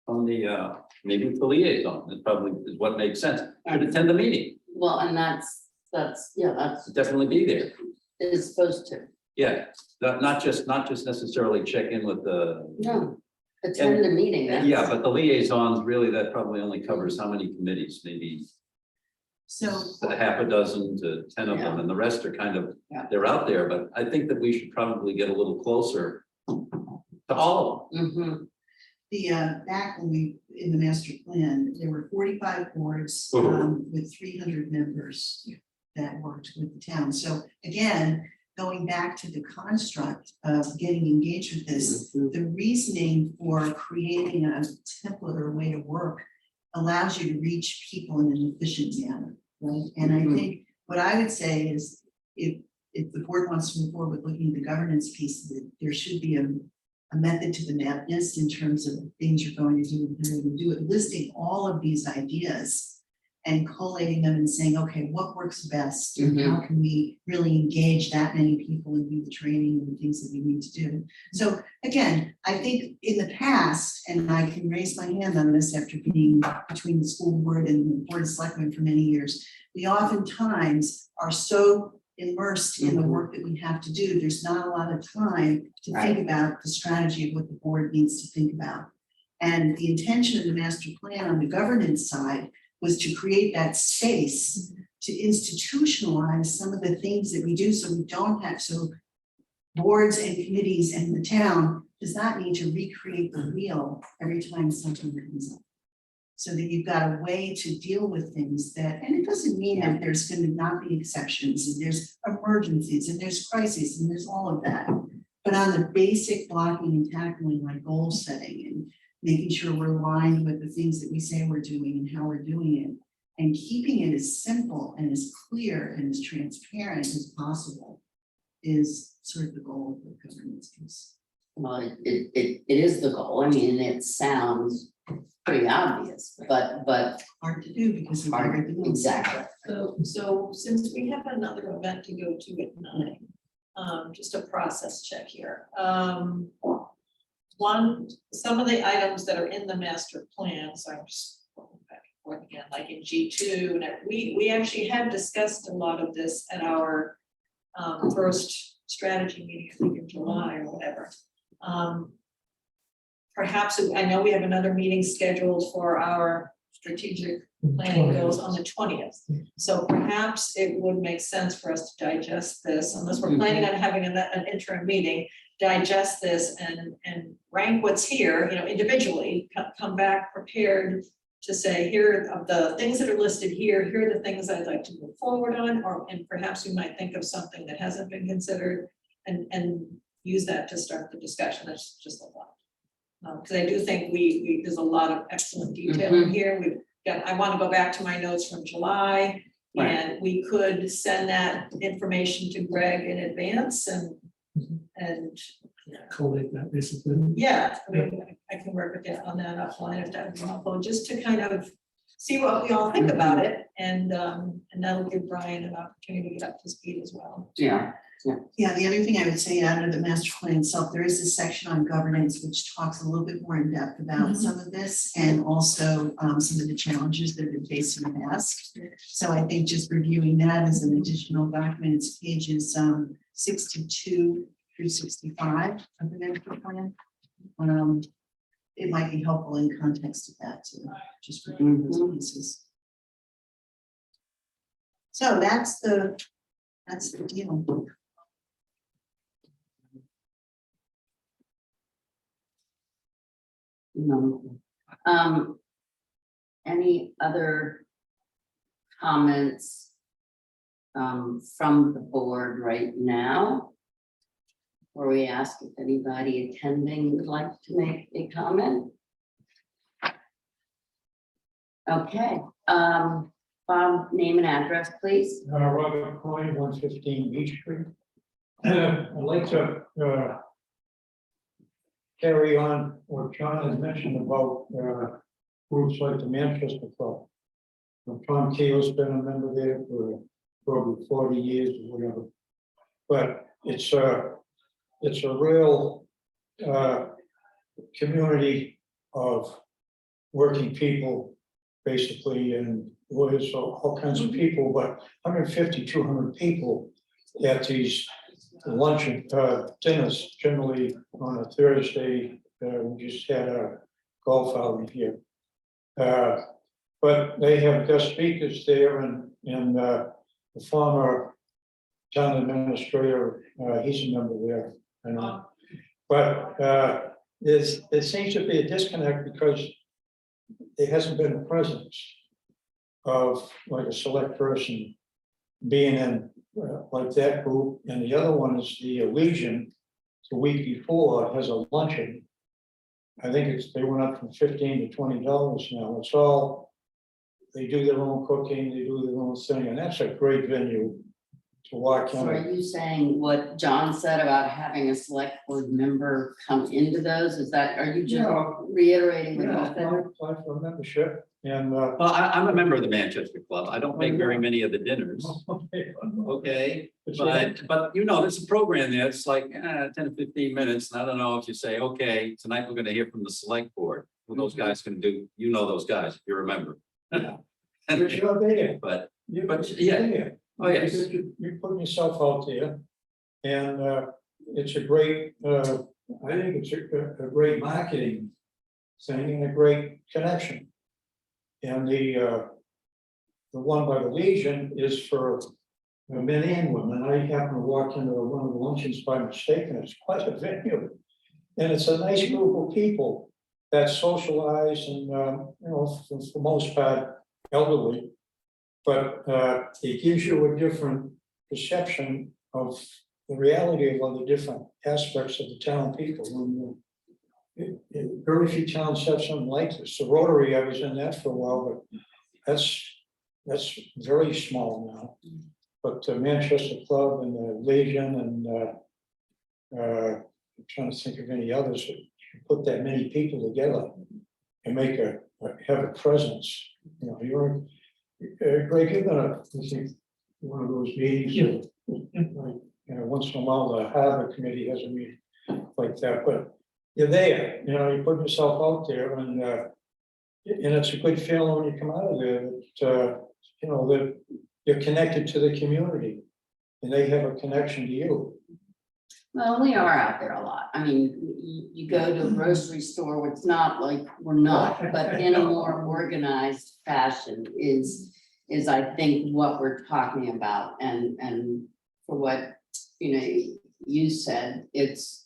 S4: the, maybe the liaison, it probably is what makes sense, should attend the meeting,
S1: Well, and that's,
S4: definitely be there.
S1: is supposed to,
S4: Yeah, not just necessarily check in with the,
S1: no, attend the meeting. That's-
S4: yeah, but the liaisons, really, that probably only covers how many committees, maybe
S3: So
S4: a half a dozen to 10 of them, and the rest are kind of,
S1: Yeah.
S4: they're out there, but I think that we should probably get a little closer to all of them.
S1: Mhm.
S3: the back when we, in the master plan, there were 45 boards with 300 members that worked with the town. So again, going back to the construct of getting engaged with this, the reasoning for creating a template or a way to work allows you to reach people in an efficient manner, right? And I think what I would say is if the board wants to move forward with looking at the governance piece, that there should be a method to the madness in terms of things you're going to do and how you do it, listing all of these ideas and collating them and saying, okay, what works best? And how can we really engage that many people and do the training and the things that we need to do? So again, I think in the past, and I can raise my hand on this after being between the school board and the board of selectmen for many years, we oftentimes are so immersed in the work that we have to do, there's not a lot of time to think about the strategy of what the board needs to think about. And the intention of the master plan on the governance side was to create that space to institutionalize some of the things that we do, so we don't have, so boards and committees and the town does not need to recreate the wheel every time something comes up. So that you've got a way to deal with things that, and it doesn't mean that there's going to not be exceptions and there's emergencies and there's crises and there's all of that. But on the basic blocking and tackling, like goal setting and making sure we're aligned with the things that we say we're doing and how we're doing it. And keeping it as simple and as clear and as transparent as possible is sort of the goal of the governance piece.
S1: Well, it is the goal. I mean, it sounds pretty obvious, but
S3: Hard to do because of
S1: hard,
S3: everything else.
S1: exactly.
S7: So since we have another event to go to at 9, just a process check here. Some of the items that are in the master plan, so I'm just going back and forth again, like in G2, and we actually had discussed a lot of this at our first strategy meeting, I think in July or whatever. Perhaps, I know we have another meeting scheduled for our strategic planning goes on the 20th. So perhaps it would make sense for us to digest this, unless we're planning on having an interim meeting, digest this and rank what's here, individually, come back prepared to say, here are the things that are listed here, here are the things I'd like to move forward on, and perhaps we might think of something that hasn't been considered and use that to start the discussion. That's just a thought. Because I do think there's a lot of excellent detail in here. I want to go back to my notes from July,
S1: Right.
S7: and we could send that information to Greg in advance and
S6: Collate that basically.
S7: yeah, I mean, I can work with that on that offline if that would be helpful, just to kind of see what we all think about it, and that'll give Brian an opportunity to get up to speed as well.
S1: Yeah,
S3: Yeah, the other thing I would say, under the master plan itself, there is a section on governance which talks a little bit more in depth about some of this, and also some of the challenges that have been faced in the past. So I think just reviewing that as an additional document, it's pages 62 through 65 of the master plan. It might be helpful in context of that to just review those pieces. So that's the deal.
S1: Any other comments from the board right now? Or we ask if anybody attending would like to make a comment? Okay, Bob, name and address, please.
S8: Robert Coyne, 115 Beach Street. I'd like to carry on what John has mentioned about groups like the Manchester Club. Tom Keel's been a member there for probably 40 years or whatever. But it's a real community of working people, basically, and lawyers, all kinds of people, but 150, 200 people at these luncheon dinners, generally on a Thursday. We just had a golf outing here. But they have guest speakers there, and the former town administrator, he's a member there. But there seems to be a disconnect because there hasn't been a presence of like a select person being in like that group. And the other one is the Legion, the week before, has a luncheon. I think they went up from $15 to $20 now. It's all, they do their own cooking, they do their own thing, and that's a great venue to walk
S1: So are
S8: in.
S1: you saying what John said about having a select board member come into those? Is that, are you just reiterating what
S8: Yeah,
S1: you said?
S8: apply for a membership, and
S4: Well, I'm a member of the Manchester Club. I don't make very many of the dinners. Okay, but there's a program there. It's like 10 to 15 minutes. And I don't know if you say, okay, tonight we're going to hear from the select board. Well, those guys can do, those guys, if you remember.
S8: You're sure there.
S4: But
S8: But
S4: yeah. Oh, yes.
S8: You're putting yourself out there, and it's a great, I think it's a great marketing thing and a great connection. And the one by the Legion is for men and women. I happened to walk into one of the luncheons by mistake, and it's quite a venue. And it's a nice group of people that socialize and, for the most part, elderly. But it gives you a different perception of the reality of all the different aspects of the town people. Very few towns have something like this. The Rotary, I was in that for a while, but that's very small now. But the Manchester Club and the Legion and I'm trying to think of any others that put that many people together and make have a presence. You know, Greg, you're gonna, I think, one of those meetings. Like, once in a while, the Harbor Committee has a meeting like that, but you're there, you put yourself out there and it's a good feeling when you come out of there that, that you're connected to the community and they have a connection to you.
S1: Well, we are out there a lot. I mean, you go to a grocery store, it's not like we're not, but in a more organized fashion is I think what we're talking about. And for what, you said, it's,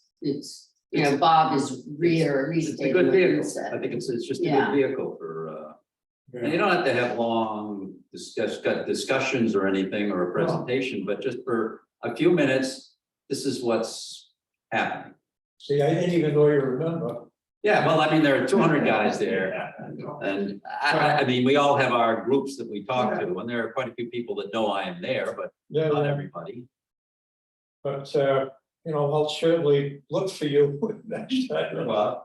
S1: Bob is
S4: It's a
S1: restating
S4: good
S1: what you
S4: vehicle.
S1: said.
S4: I think it's just a
S1: Yeah.
S4: good vehicle for, and you don't have to have long discussions or anything or a presentation, but just for a few minutes, this is what's happening.
S8: See, I didn't even know you remember.
S4: Yeah, well, I mean, there are 200 guys there. And I mean, we all have our groups that we talk to, and there are quite a few people that know I am there, but
S8: Yeah,
S4: not
S8: yeah.
S4: everybody.
S8: But, I'll certainly look for you next time.
S4: Well,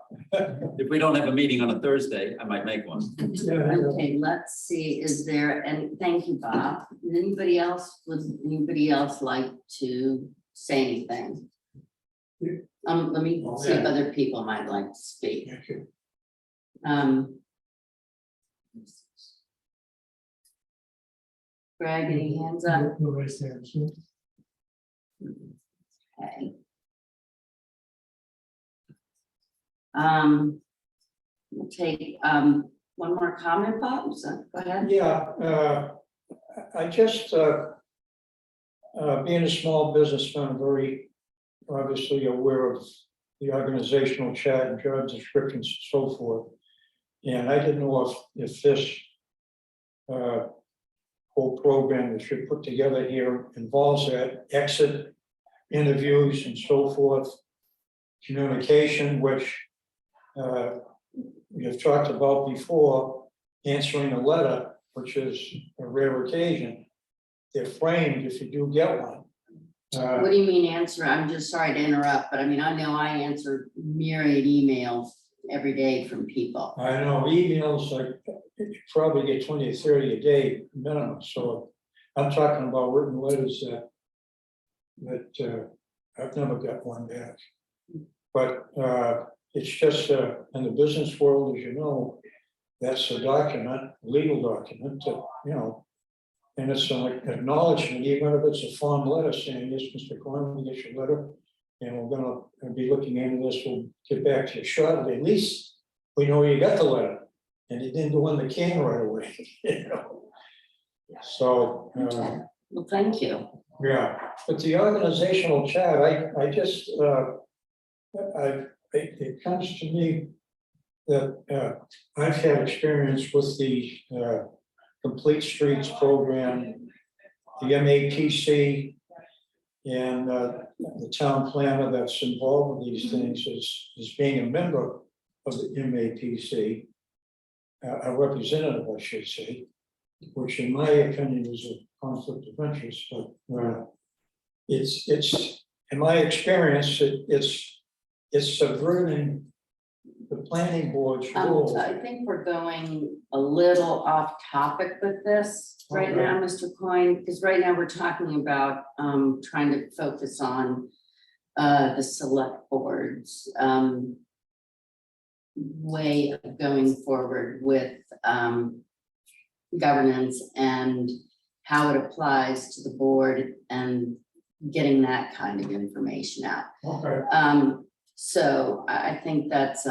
S4: if we don't have a meeting on a Thursday, I might make one.
S1: Okay, let's see, is there, and thank you, Bob. Anybody else, would anybody else like to say anything? Let me see if other people might like to speak.
S8: Okay.
S1: Greg, any hands up?
S6: No raised hands.
S1: Okay. We'll take, one more comment, Bob, so go ahead.
S8: Yeah, I just, being a small businessman, I'm very obviously aware of the organizational chart and job descriptions and so forth. And I didn't know if this whole program that you put together here involves that exit interviews and so forth, communication, which we have talked about before, answering a letter, which is a rare occasion. They're framed if you do get one.
S1: What do you mean answer? I'm just sorry to interrupt, but I mean, I know I answer myriad emails every day from people.
S8: I know emails, like, you probably get 20 or 30 a day minimum, so I'm talking about written letters that I've never got one back. But it's just in the business world, as you know, that's a document, legal document that, and it's an acknowledgement, even if it's a form letter saying, yes, Mr. Corn, we get your letter. And we're gonna be looking into this, we'll get back to you shortly, at least we know you got the letter. And it didn't go in the can right away, So,
S1: Well, thank you.
S8: yeah, but the organizational chart, I just, it comes to me that I've had experience with the Complete Streets program, the MAPC, and the town planner that's involved with these things is being a member of the MAPC, a representative, I should say, which in my opinion is a conflict of interest, but it's in my experience, it's subverting the planning board's role.
S1: I think we're going a little off topic with this right now, Mr. Coyne, because right now we're talking about trying to focus on the select board's way of going forward with governance and how it applies to the board and getting that kind of information out.
S8: Okay.
S1: So I think that's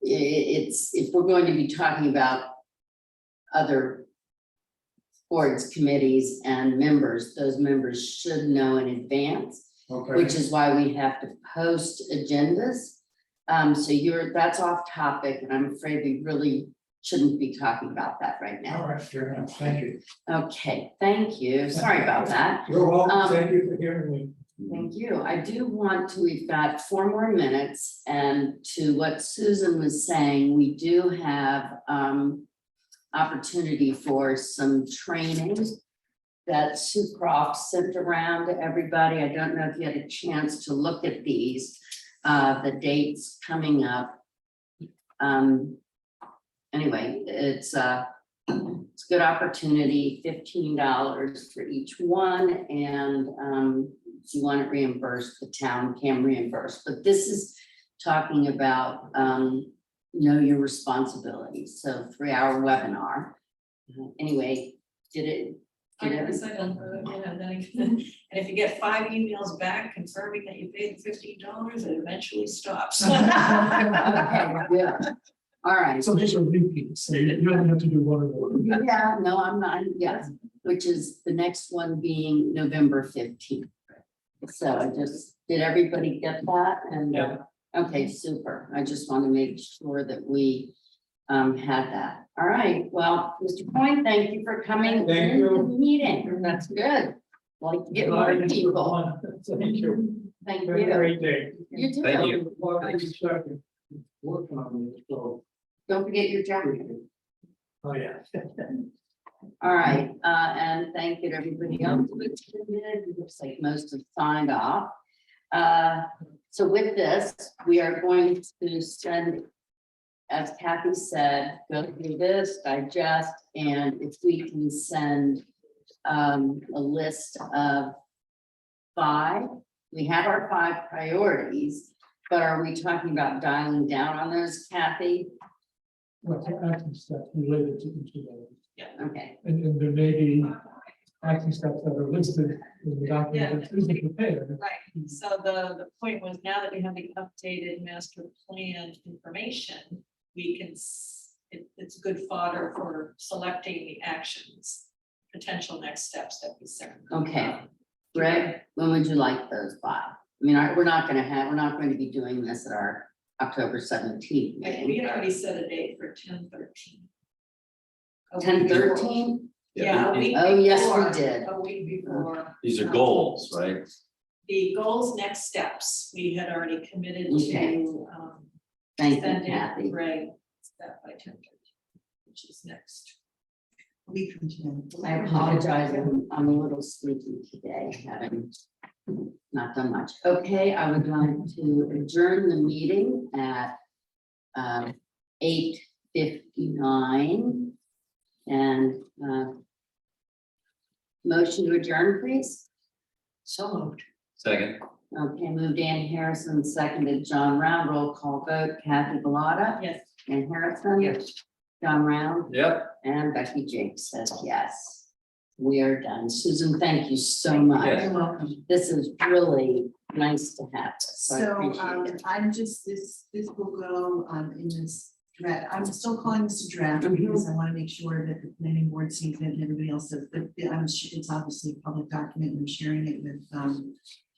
S1: it's, if we're going to be talking about other boards, committees, and members, those members should know in advance, which is why we have to post agendas. So that's off topic, and I'm afraid we really shouldn't be talking about that right now.
S8: All right, fair enough, thank you.
S1: Okay, thank you. Sorry about that.
S8: You're welcome, thank you for hearing me.
S1: Thank you. I do want to, we've got 4 more minutes, and to what Susan was saying, we do have opportunity for some training that Sue Croft sent around to everybody. I don't know if you had a chance to look at these, the dates coming up. Anyway, it's a good opportunity, $15 for each one, and if you want it reimbursed, the town can reimburse. But this is talking about know your responsibilities. So 3-hour webinar. Anyway, did
S7: I
S1: it?
S7: guess I don't know, yeah, and if you get 5 emails back confirming that you paid the $15, it eventually stops.
S1: Okay, yeah. All right.
S6: So these are repeats, so you don't have to do one of them.
S1: Yeah, no, I'm not, yes, which is the next one being November 15th. So I just, did everybody get that? And okay, super. I just want to make sure that we had that. All right, well, Mr. Point, thank you for coming
S8: Thank
S1: into
S8: you.
S1: the meeting. That's good. Like to get more people.
S8: Thank you.
S1: Thank
S8: Have a
S1: you.
S8: great day.
S1: You too.
S4: Thank you.
S6: Well, I just started working on it, so,
S1: Don't forget your job.
S6: oh, yeah.
S1: All right, and thank you to everybody else who attended. It looks like most have signed off. So with this, we are going to send, as Kathy said, go through this, digest, and if we can send a list of 5. We have our 5 priorities, but are we talking about dialing down on those, Kathy?
S6: Well, action steps related to each of those.
S1: Okay,
S6: And there may be action steps that are listed in the document that isn't prepared.
S7: Right, so the point was, now that we have the updated master plan information, we can, it's good fodder for selecting the actions, potential next steps that we set.
S1: okay. Greg, when would you like those by? I mean, we're not going to be doing this at our October 17th
S7: We
S1: meeting.
S7: had already set a date for 10/13.
S1: 10/13?
S7: Yeah. A week
S1: Oh, yes, we
S7: before,
S1: did.
S7: A week before.
S4: These are goals, right?
S7: The goals, next steps, we had already committed
S1: Okay.
S7: to
S1: Thank you,
S7: sending
S1: Kathy.
S7: Greg that by 10/13, which is next.
S3: week from today.
S1: I apologize, I'm a little sleepy today, having not done much. Okay, I would like to adjourn the meeting at 8:59. And motion to adjourn, please.
S5: So moved.
S4: Second,
S1: Okay, moved Ann Harrison, seconded John Round, roll call vote, Kathy Bellata.
S7: Yes.
S1: Ann Harrison.
S5: Yes.
S1: John Round.
S4: yep.
S1: And Becky Jakes says yes. We are done. Susan, thank you so much.
S4: Yes.
S3: You're welcome.
S1: This is really nice to have this. So I
S3: So,
S1: appreciate it.
S3: I'm just, this will go, in this draft, I'm still calling this a draft
S1: Mhm.
S3: because I want to make sure that the planning board sees it and everybody else does, but it's obviously a public document and I'm sharing it with,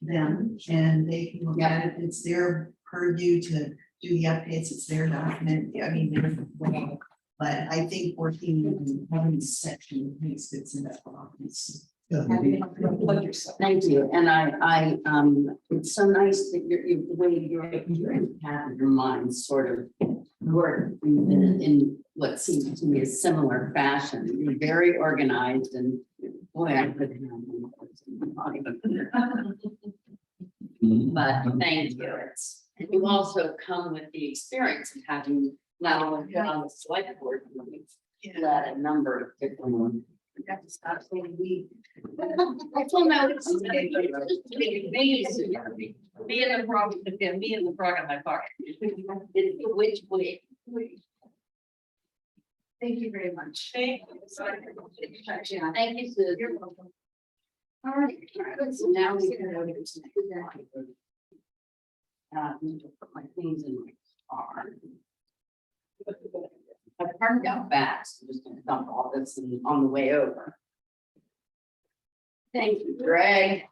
S3: them, and they can look at it, it's their purview to do the updates, it's their document, I mean, they're, but I think working and having this section makes it in that office.
S1: Thank you. And it's so nice that the way you're in half of your mind sort of work in what seems to me a similar fashion. You're very organized and boy, I could have. But thank you. And you also come with the experience of having not only been on the select board, but you've led a number of different. I told no, it's
S5: Me and the frog, me and the frog in my pocket.
S1: which way?
S3: Thank you very much.
S7: Thank you.
S1: Thank you, Sue. You're welcome. All right, so now we can go to the next. I'm going to put my things in my car. I parked out back, so I'm just gonna dump all this on the way over. Thank you, Greg.